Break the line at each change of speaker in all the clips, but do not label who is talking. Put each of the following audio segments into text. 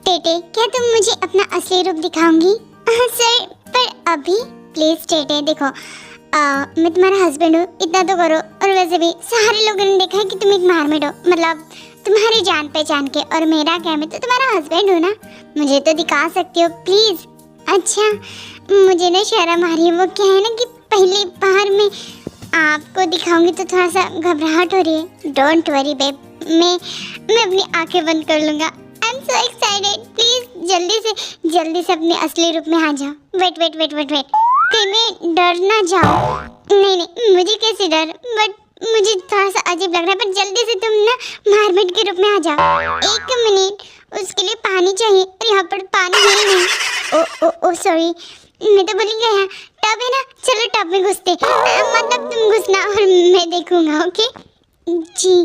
टेटे, क्या तुम मुझे अपना असली रूप दिखाओगी? सर, पर अभी प्लीज टेटे, देखो मैं तुम्हारा हस्बैंड हूँ, इतना तो करो। और वैसे भी सारे लोगों ने देखा है कि तुम एक मारमेड हो, मतलब तुम्हारी जान पहचान के। और मेरा क्या, मैं तो तुम्हारा हस्बैंड हूँ ना, मुझे तो दिखा सकती हो प्लीज। अच्छा, मुझे ना शर्म आ रही है। वो क्या है ना कि पहली बार मैं आपको दिखाऊंगी तो थोड़ा सा घबराहट हो रही है। डोंट वरी बेब, मैं अपनी आंखें बंद कर लूंगा। I am so excited. Please जल्दी से अपने असली रूप में आ जाओ। वेट, कहीं मैं डर ना जाऊं। नहीं, मुझे कैसे डर, बट मुझे थोड़ा सा अजीब लग रहा है। पर जल्दी से तुम ना मारमेड के रूप में आ जाओ। एक मिनट, उसके लिए पानी चाहिए और यहाँ पर पानी है नहीं। ओ सॉरी, मैं तो भूल गया। टब है ना, चलो टब में घुसते। मतलब तुम घुसना और मैं देखूंगा। ओके जी।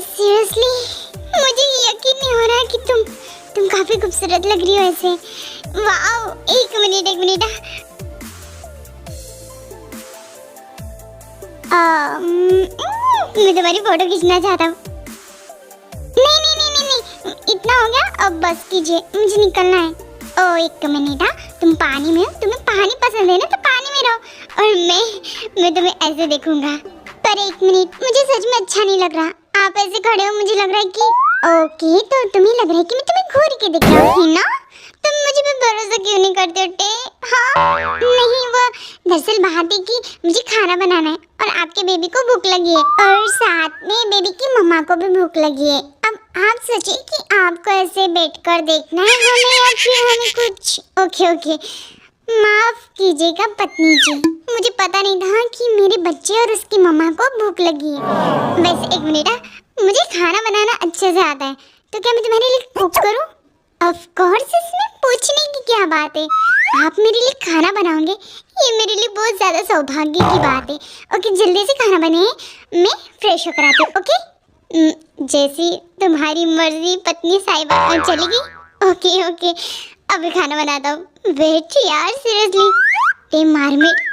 सीरियसली मुझे यकीन नहीं हो रहा है कि तुम काफी खूबसूरत लग रही हो ऐसे। वाओ, एक मिनट मैं तुम्हारी फोटो खींचना चाहता हूँ। नहीं, इतना हो गया, अब बस कीजिए, मुझे निकलना है। ओ एक मिनट, तुम पानी में हो, तुम्हें पानी पसंद है ना, तो पानी में रहो और मैं तुम्हें ऐसे देखूंगा। पर एक मिनट, मुझे सच में अच्छा नहीं लग रहा। आप ऐसे खड़े हो, मुझे लग रहा है कि ओके, तो तुम्हें लग रहा है कि मैं तुम्हें घूर के दिख रहा हूँ, है ना? तुम मुझे पे भरोसा क्यों नहीं करते हो टे? हाँ नहीं, वो दरअसल बात है कि मुझे खाना बनाना है और आपके बेबी को भूख लगी है और साथ में बेबी की मम्मा को भी भूख लगी है। अब आप सोचिए कि आपको ऐसे बैठकर देखना है हमें या फिर हमें कुछ। ओके, माफ कीजिएगा पत्नी जी, मुझे पता नहीं था कि मेरे बच्चे और उसकी मम्मा को भूख लगी है। वैसे एक मिनट, मुझे खाना बनाना अच्छे से आता है, तो क्या मैं तुम्हारे लिए कुक करूं? ऑफ कोर्स, इसमें पूछने की क्या बात है। आप मेरे लिए खाना बनाओगे, ये मेरे लिए बहुत ज्यादा सौभाग्य की बात है। ओके, जल्दी से खाना बने, मैं फ्रेश होकर आती हूँ। ओके, जैसी तुम्हारी मर्जी पत्नी साहिबा। चलेगी? ओके, अभी खाना बनाता हूँ। वेट यार, सीरियसली ते मारमेड।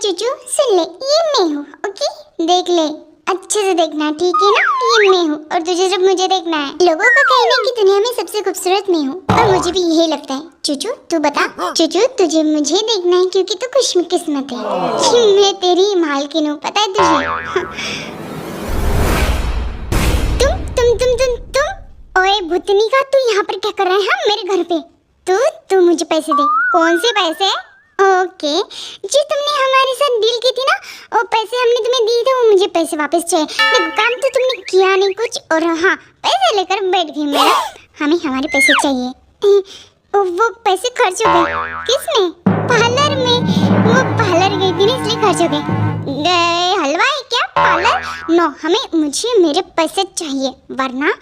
चूचू सुन ले, ये मैं हूँ। ओके, देख ले, अच्छे से देखना, ठीक है ना? ये मैं हूँ और तुझे सिर्फ मुझे देखना है। लोगों का कहना है कि दुनिया में सबसे खूबसूरत मैं हूँ और मुझे भी यही लगता है। चूचू तू बता। चूचू तुझे मुझे देखना है क्योंकि तू खुशकिस्मत है कि मैं तेरी मालकिन हूँ, पता है तुझे? तुम ओए भूतनी का, तू यहाँ पर क्या कर रहा है? हाँ, मेरे घर पे तू मुझे पैसे दे। कौन से पैसे? ओके, जो तुमने हमारे साथ डील की थी ना, वो पैसे हमने तुम्हें दिए थे, वो मुझे पैसे वापस चाहिए। देखो, काम तो तुमने किया नहीं कुछ, और हाँ, पैसे लेकर बैठ गई मेरा। हमें हमारे पैसे चाहिए। वो पैसे खर्च हो गए। किसने? पार्लर में। वो पार्लर गई थी ना, इसलिए खर्च हो गए। हलवाई क्या पार्लर? नो, मुझे मेरे पैसे चाहिए, वरना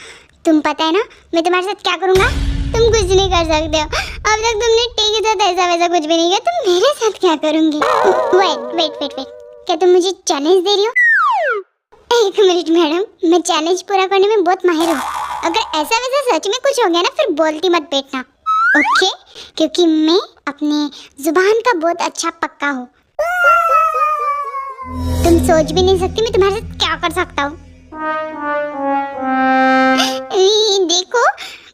तुम पता है ना मैं तुम्हारे साथ क्या करूँगा? तुम कुछ नहीं कर सकते हो। अब तक तुमने टी के साथ ऐसा वैसा कुछ भी नहीं किया, तुम मेरे साथ क्या करूंगी? वेट, क्या तुम मुझे चैलेंज दे रही हो? एक मिनट मैडम, मैं चैलेंज पूरा करने में बहुत माहिर हूँ। अगर ऐसा वैसा सच में कुछ हो गया ना, फिर बोलती मत बैठना, ओके? क्योंकि मैं अपने जुबान का बहुत अच्छा पक्का हूँ। तुम सोच भी नहीं सकती मैं तुम्हारे साथ क्या कर सकता हूँ। देखो,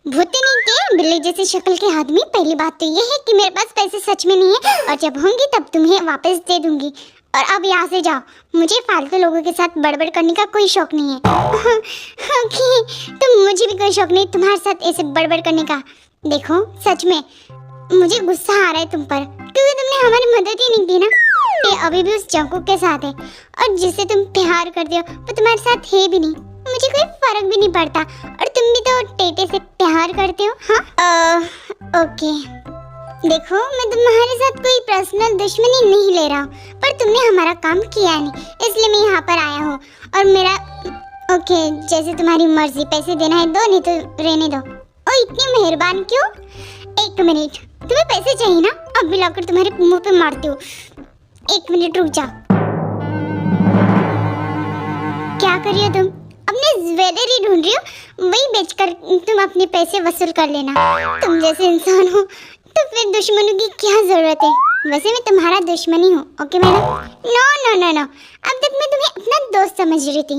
भूतनी के बिल्ली जैसी शक्ल के आदमी, पहली बात तो ये है कि मेरे पास पैसे सच में नहीं है और जब होंगी तब तुम्हें वापस दे दूंगी। और अब यहाँ से जाओ, मुझे फालतू लोगों के साथ बड़बड़ करने का कोई शौक नहीं है। ओके, तो मुझे भी कोई शौक नहीं तुम्हारे साथ ऐसे बड़बड़ करने का। देखो, सच में मुझे गुस्सा आ रहा है तुम पर, क्योंकि तुमने हमारी मदद ही नहीं की ना। ये अभी भी उस जंकू के साथ है और जिसे तुम प्यार करते हो वो तुम्हारे साथ है भी नहीं। मुझे कोई फर्क भी नहीं पड़ता, और तुम भी तो टेटे से प्यार करते हो। हाँ, ओके, देखो, मैं तुम्हारे साथ कोई पर्सनल दुश्मनी नहीं ले रहा हूँ, पर तुमने हमारा काम किया नहीं, इसलिए मैं यहाँ पर आया हूँ। और मेरा ओके, जैसे तुम्हारी मर्जी, पैसे देना है दो, नहीं तो रहने दो। ओ इतनी मेहरबान क्यों? एक मिनट, तुम्हें पैसे चाहिए ना? अब भी लाकर तुम्हारे मुंह पे मारती हूँ। एक मिनट रुक जाओ। क्या कर रही हो तुम? अपने ज्वेलरी ढूंढ रही हो? वही बेचकर तुम अपने पैसे वसूल कर लेना। तुम जैसे इंसान हो तो फिर दुश्मनों की क्या जरूरत है? वैसे मैं तुम्हारा दुश्मन ही हूँ, okay madam? No no no no, अब तक मैं तुम्हें अपना दोस्त समझ रही थी।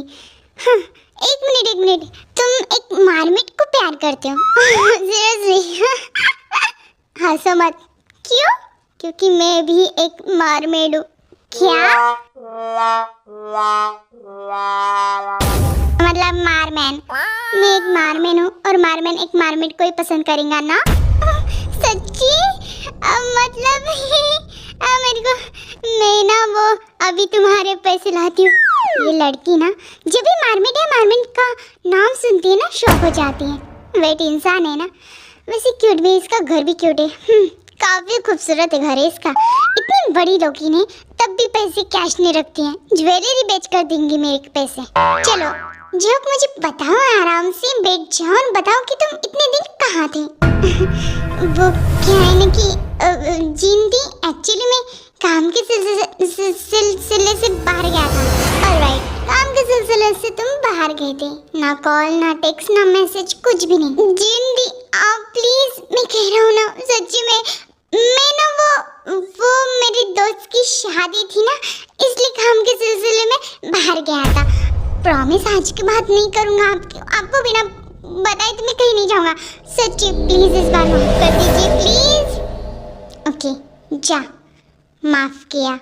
हाँ, एक मिनट, तुम एक मारमीट को प्यार करते हो? सीरियसली? हंसो मत। क्यों? क्योंकि मैं भी एक मारमेड हूँ। क्या? मतलब मारमैन। मैं एक मारमैन हूँ और मारमैन एक मारमेड को ही पसंद करेगा ना? सच्ची? मतलब मेरे को, मैं ना वो अभी तुम्हारे पैसे लाती हूँ। ये लड़की ना जब भी मारमेड या मारमेड का नाम सुनती है ना शॉक हो जाती है। वेट, इंसान है ना? वैसे क्यूट भी, इसका घर भी क्यूट है। काफी खूबसूरत है घर है इसका। इतनी बड़ी लौकीन है तब भी पैसे कैश नहीं रखती है। ज्वेलरी बेच कर देंगी मेरे पैसे। चलो जोक मुझे बताओ, आराम से बैठ जाओ और बताओ कि तुम इतने दिन कहाँ थे? वो क्या है ना कि जीन थी, एक्चुअली मैं काम के सिलसिले से बाहर गया था। ऑलराइट, काम के सिलसिले से तुम बाहर गए थे। ना कॉल, ना टेक्स्ट, ना मैसेज, कुछ भी नहीं। जीन दी, आप प्लीज, मैं कह रहा हूँ ना, सच्ची में मैं ना वो मेरी दोस्त की शादी थी ना, इसलिए काम के सिलसिले में बाहर गया था। प्रॉमिस आज के बाद नहीं करूँगा आपको बिना बताए तो मैं कहीं नहीं जाऊँगा। सच्ची प्लीज इस बार माफ कर दीजिए प्लीज। ओके जा, माफ किया।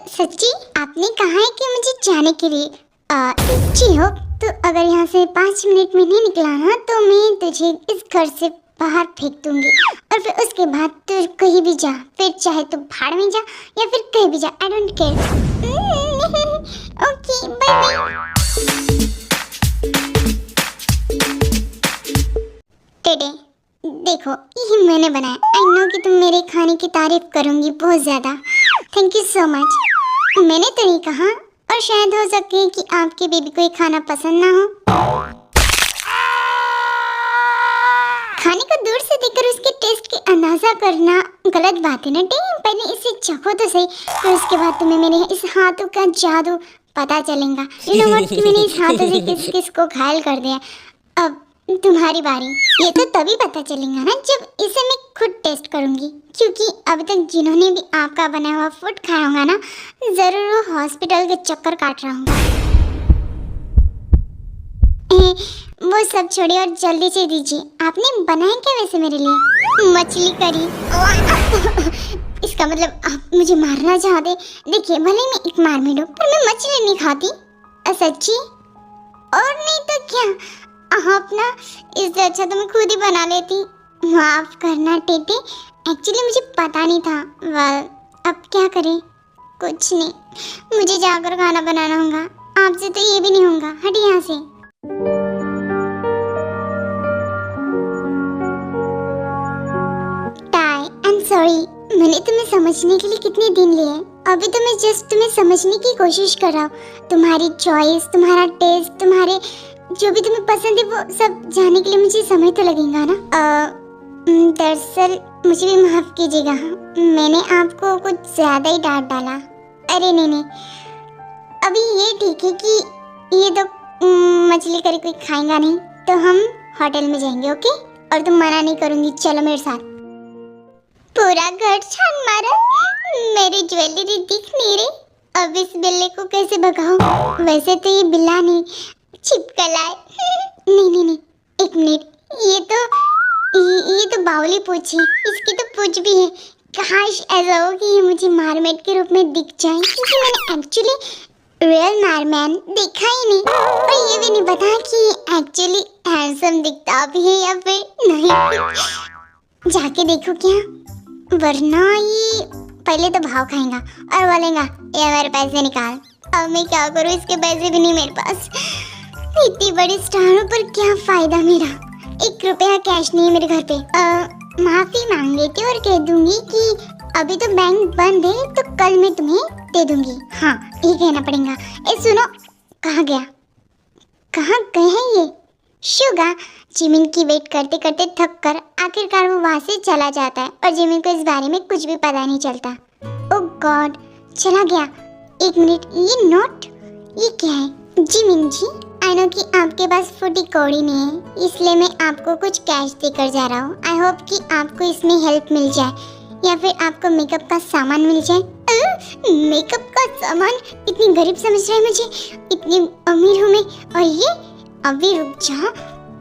सच्ची आपने कहा है कि मुझे जाने के लिए जी हो, तो अगर यहाँ से 5 मिनट में नहीं निकला ना तो मैं तुझे इस घर से बाहर फेंक दूंगी और फिर उसके बाद तू कहीं भी जा, फिर चाहे तू भाड़ में जा या फिर कहीं भी जा, I don't care. Okay bye bye. टेडे देखो, ये मैंने बनाया। आई नो कि तुम मेरे खाने की तारीफ करूंगी बहुत ज्यादा। Thank you so much. मैंने तो नहीं कहा, और शायद हो सके कि आपके बेबी को ये खाना पसंद ना हो। खाने को दूर से देखकर उसके टेस्ट की अंदाजा करना गलत बात है ना टे। पहले इसे चखो तो सही, फिर उसके बाद तुम्हें मेरे इस हाथों का जादू पता चलेगा। यू नो व्हाट, मैंने इस हाथों से किस किस को घायल कर दिया। अब तुम्हारी बारी। ये तो तभी पता चलेगा ना जब इसे मैं खुद टेस्ट करूंगी, क्योंकि अभी तक जिन्होंने भी आपका बना हुआ फूड खाया होगा ना, जरूर वो हॉस्पिटल के चक्कर काट रहा होगा। वो सब छोड़िए और जल्दी से दीजिए। आपने बनाया क्या वैसे मेरे लिए? मछली करी। इसका मतलब आप मुझे मारना चाहते? देखिए भले मैं एक मारमेड हूँ पर मैं मछली नहीं खाती। सच्ची? और नहीं तो क्या, आप ना इससे अच्छा तो मैं खुद ही बना लेती। माफ करना टेटे, एक्चुअली मुझे पता नहीं था। अब क्या करें? कुछ नहीं, मुझे जाकर खाना बनाना होगा। आपसे तो ये भी नहीं होगा, हट यहाँ से। टाई, आई एम सॉरी, मैंने तुम्हें समझने के लिए कितने दिन लिए। अभी तो मैं जस्ट तुम्हें समझने की कोशिश कर रहा हूँ। तुम्हारी चॉइस, तुम्हारा टेस्ट, तुम्हारे जो भी तुम्हें पसंद है वो सब जानने के लिए मुझे समय तो लगेगा ना। दरअसल मुझे भी माफ कीजिएगा, मैंने आपको कुछ ज्यादा ही डांट डाला। अरे नहीं, अभी ये ठीक है कि ये तो मछली करी कोई खाएगा नहीं, तो हम होटल में जाएंगे, ओके? और तुम मना नहीं करूंगी, चलो मेरे साथ। पूरा घर छान मारा, मेरी ज्वेलरी दिख नहीं रही। अब इस बिल्ले को कैसे भगाऊं? वैसे तो ये बिल्ला नहीं, छिपकला है। नहीं, एक मिनट, ये तो बावली पूछ है, इसकी तो पूछ भी है। काश ऐसा हो कि ये मुझे मारमेड के रूप में दिख जाए, क्योंकि मैंने एक्चुअली रियल मारमैन देखा ही नहीं, और ये भी नहीं पता कि एक्चुअली हैंडसम दिखता भी है या फिर नहीं। जाके देखो क्या, वरना ये पहले तो भाव खाएगा और बोलेगा ये मेरे पैसे निकाल। अब मैं क्या करूँ, इसके पैसे भी नहीं मेरे पास। इतनी बड़ी स्टार पर क्या फायदा मेरा, 1 रुपया कैश नहीं है मेरे घर पे। माफी मांग लेती और कह दूंगी कि अभी तो बैंक बंद है, तो कल मैं तुम्हें दे दूंगी। हाँ, ये कहना पड़ेगा। ए सुनो, कहाँ गया? कहाँ गए हैं ये? शुगा जिमिन की वेट करते करते थक कर आखिरकार वो वहाँ से चला जाता है और जिमिन को इस बारे में कुछ भी पता नहीं चलता। ओह गॉड, चला गया। एक मिनट, ये नोट, ये क्या है? जिमिन जी, आई नो कि आपके पास फूटी कौड़ी नहीं है, इसलिए मैं आपको कुछ कैश देकर जा रहा हूँ। आई होप कि आपको इसमें हेल्प मिल जाए या फिर आपको मेकअप का सामान मिल जाए। मेकअप का सामान? इतनी गरीब समझ रहे हैं मुझे? इतनी अमीर हूँ मैं। और ये, अभी रुक जा,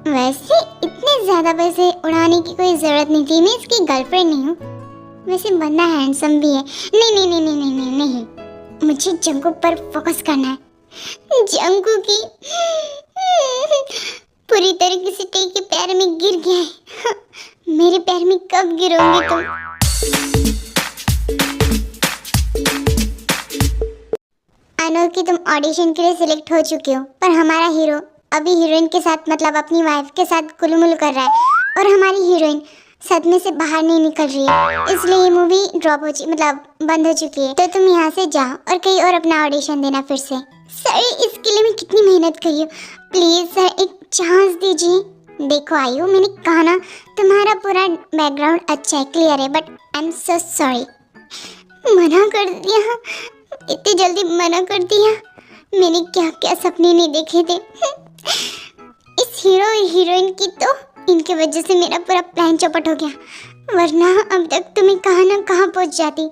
वैसे इतने ज़्यादा पैसे उड़ाने की कोई ज़रूरत नहीं थी। मैं इसकी गर्लफ्रेंड नहीं हूँ। वैसे बंदा हैंडसम भी है। नहीं नहीं नहीं नहीं नहीं नहीं, नहीं। मुझे जंगू पर फोकस करना है। जंगू की पूरी तरीके से टे के पैर में गिर गया है। मेरे पैर में कब गिरोगे तुम? आई नो कि तुम ऑडिशन के लिए सिलेक्ट हो चुके हो, पर हमारा हीरो अभी हीरोइन के साथ, मतलब अपनी वाइफ के साथ कुलमुल कर रहा है और हमारी हीरोइन सदमे से बाहर नहीं निकल रही है, इसलिए ये मूवी ड्रॉप हो चुकी, मतलब बंद हो चुकी है। तो तुम यहाँ से जाओ और कहीं और अपना ऑडिशन देना फिर से। सर, इसके लिए मैं कितनी मेहनत करी हूँ, प्लीज सर एक चांस दीजिए। देखो आयु, मैंने कहा ना, तुम्हारा पूरा बैकग्राउंड अच्छा है, क्लियर है, but I am so sorry. मना कर दिया, इतनी जल्दी मना कर दिया। मैंने क्या क्या सपने नहीं देखे थे। इस हीरो हीरोइन की तो इनके वजह से मेरा पूरा प्लान चौपट हो गया, वरना अब तक तुम्हें कहाँ ना कहाँ पहुँच जाती।